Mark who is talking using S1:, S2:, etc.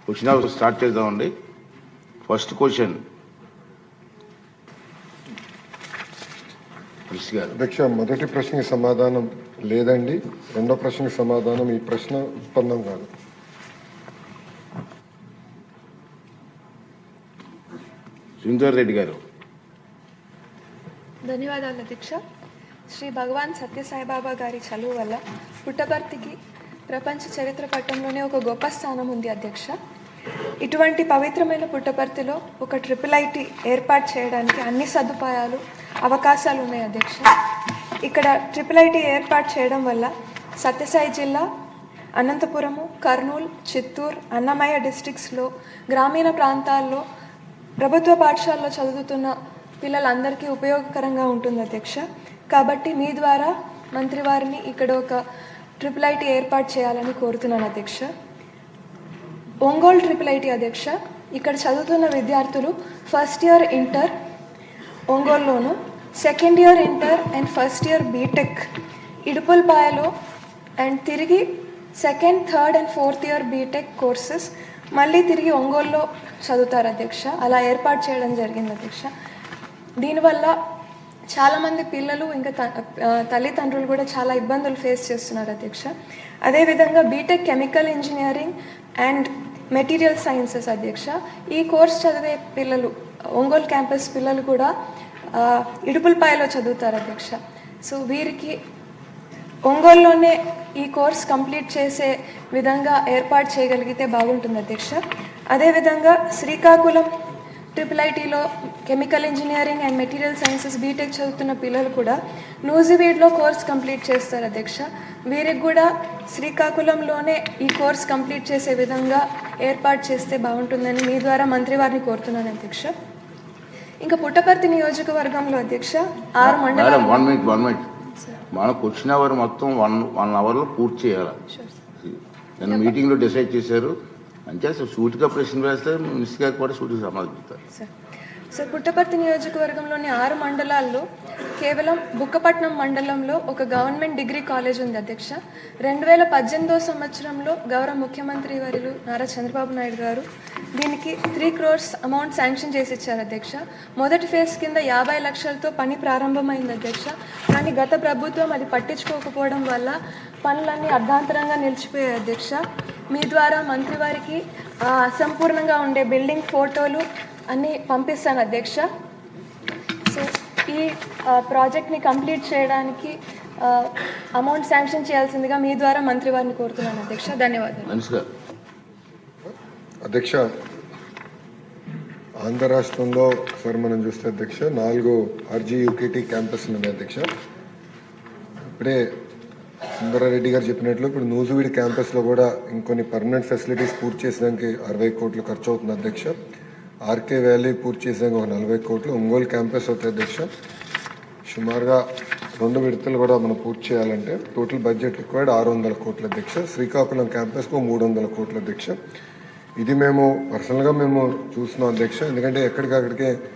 S1: Question hour start చేద్దామండి. First question
S2: అధ్యక్ష, మొదటి ప్రశ్నకి సమాధానం లేదండి. రెండో ప్రశ్నకి సమాధానం ఈ ప్రశ్న ఉత్పన్నం కాదు.
S1: శ్రీధర్ రెడ్డి గారు.
S3: ధన్యవాదాలు అధ్యక్ష. శ్రీ భగవాన్ సత్యసాయిబాబా గారి చలువు వల్ల పుట్టపర్తికి ప్రపంచ చరిత్ర పట్టంలోనే ఒక గొప్ప స్థానం ఉంది అధ్యక్ష. ఇటువంటి పవిత్రమైన పుట్టపర్తిలో ఒక IIIT ఏర్పాటు చేయడానికి అన్ని సదుపాయాలు అవకాశాలు ఉన్నాయి అధ్యక్ష. ఇక్కడ IIIT ఏర్పాటు చేయడం వల్ల సత్యసాయి జిల్లా, అనంతపురము, కర్నూలు, చిత్తూరు, అన్నమయ్య డిస్ట్రిక్ట్స్లో గ్రామీణ ప్రాంతాల్లో ప్రభుత్వ పాఠశాలలో చదువుతున్న పిల్లలందరికీ ఉపయోగకరంగా ఉంటుంది అధ్యక్ష. కాబట్టి మీ ద్వారా మంత్రివారిని ఇక్కడ ఒక IIIT ఏర్పాటు చేయాలని కోరుతున్నాను అధ్యక్ష. ఒంగోలు IIIT అధ్యక్ష, ఇక్కడ చదువుతున్న విద్యార్థులు ఫస్ట్ ఇయర్ ఇంటర్ ఒంగోలులోను, second year inter and first year BTech ఇడుపులపాయలో, అండ్ తిరిగి second, third and fourth year BTech courses మళ్ళీ తిరిగి ఒంగోలులో చదువుతారు అధ్యక్ష. అలా ఏర్పాటు చేయడం జరిగింది అధ్యక్ష. దీనివల్ల చాలామంది పిల్లలు ఇంకా తల్లిదండ్రులు కూడా చాలా ఇబ్బందులు ఫేస్ చేస్తున్నారు అధ్యక్ష. అదేవిధంగా B Tech chemical engineering and material sciences అధ్యక్ష, ఈ కోర్స్ చదివే పిల్లలు ఒంగోలు క్యాంపస్ పిల్లలు కూడా ఇడుపులపాయలో చదువుతారు అధ్యక్ష. సో వీరికి ఒంగోలులోనే ఈ కోర్స్ కంప్లీట్ చేసే విధంగా ఏర్పాటు చేయగలిగితే బాగుంటుంది అధ్యక్ష. అదేవిధంగా శ్రీకాకుళం IIITలో chemical engineering and material sciences BTech చదువుతున్న పిల్లలు కూడా నూజివీడ్లో కోర్స్ కంప్లీట్ చేస్తారు అధ్యక్ష. వీరికి కూడా శ్రీకాకుళంలోనే ఈ కోర్స్ కంప్లీట్ చేసే విధంగా ఏర్పాటు చేస్తే బాగుంటుందని మీ ద్వారా మంత్రివారిని కోరుతున్నాను అధ్యక్ష. ఇంకా పుట్టపర్తి నియోజకవర్గంలో అధ్యక్ష 6 మండలాలు.
S1: మన క్వశ్చన్ అవర్ మొత్తం వన్ అవర్లో పూర్తి చేయాలి. నేను మీటింగ్లో డిసైడ్ చేశారు. అంటే సూటిగా ప్రశ్న వేస్తే మినిస్టర్ గారికి కూడా సూటిగా సమాధానం చెప్తారు.
S3: సార్, పుట్టపర్తి నియోజకవర్గంలోని 6 మండలాల్లో కేవలం బుక్కపట్నం మండలంలో ఒక గవర్నమెంట్ డిగ్రీ కాలేజ్ ఉంది అధ్యక్ష. 2018 సంవత్సరంలో గౌరవ ముఖ్యమంత్రి వర్యులు నారా చంద్రబాబు నాయుడు గారు దీనికి 3 crores అమౌంట్ శాంక్షన్ చేసి ఇచ్చారు అధ్యక్ష. మొదటి ఫేజ్ కింద 50 లక్షలతో పని ప్రారంభమైంది అధ్యక్ష. కానీ గత ప్రభుత్వం అది పట్టించుకోకపోవడం వల్ల పనులన్నీ అర్ధాంతరంగా నిలిచిపోయాయి అధ్యక్ష. మీ ద్వారా మంత్రివారికి అసంపూర్ణంగా ఉండే బిల్డింగ్ ఫోటోలు అన్నీ పంపిస్తాను అధ్యక్ష. సో ఈ ప్రాజెక్ట్ని కంప్లీట్ చేయడానికి అమౌంట్ శాంక్షన్ చేయాల్సిందిగా మీ ద్వారా మంత్రివారిని కోరుతున్నాను అధ్యక్ష. ధన్యవాదాలు
S2: అధ్యక్ష. ఆంధ్ర రాష్ట్రంలో ఒకసారి మనం చూస్తే అధ్యక్ష 4 RGUKT క్యాంపస్లు ఉన్నాయి అధ్యక్ష. ఇప్పుడే సుందరారెడ్డి గారు చెప్పినట్లు ఇప్పుడు నూజివీడ్ క్యాంపస్లో కూడా ఇంకొన్ని పర్మనెంట్ ఫెసిలిటీస్ పూర్తి చేసడానికి 60 కోట్లు ఖర్చు అవుతుంది అధ్యక్ష. RK వ్యాలీ పూర్తి చేసాక ఒక 40 కోట్లు. ఒంగోలు క్యాంపస్ అవుతాయి అధ్యక్ష. సుమారుగా 2 విడతలు కూడా మనం పూర్తి చేయాలంటే టోటల్ బడ్జెట్ రిక్వైర్డ్ 600 కోట్లు అధ్యక్ష. శ్రీకాకుళం క్యాంపస్కు 300 కోట్లు అధ్యక్ష. ఇది మేము పర్సనల్గా మేము చూస్తున్నాం అధ్యక్ష. ఎందుకంటే ఎక్కడికక్కడికే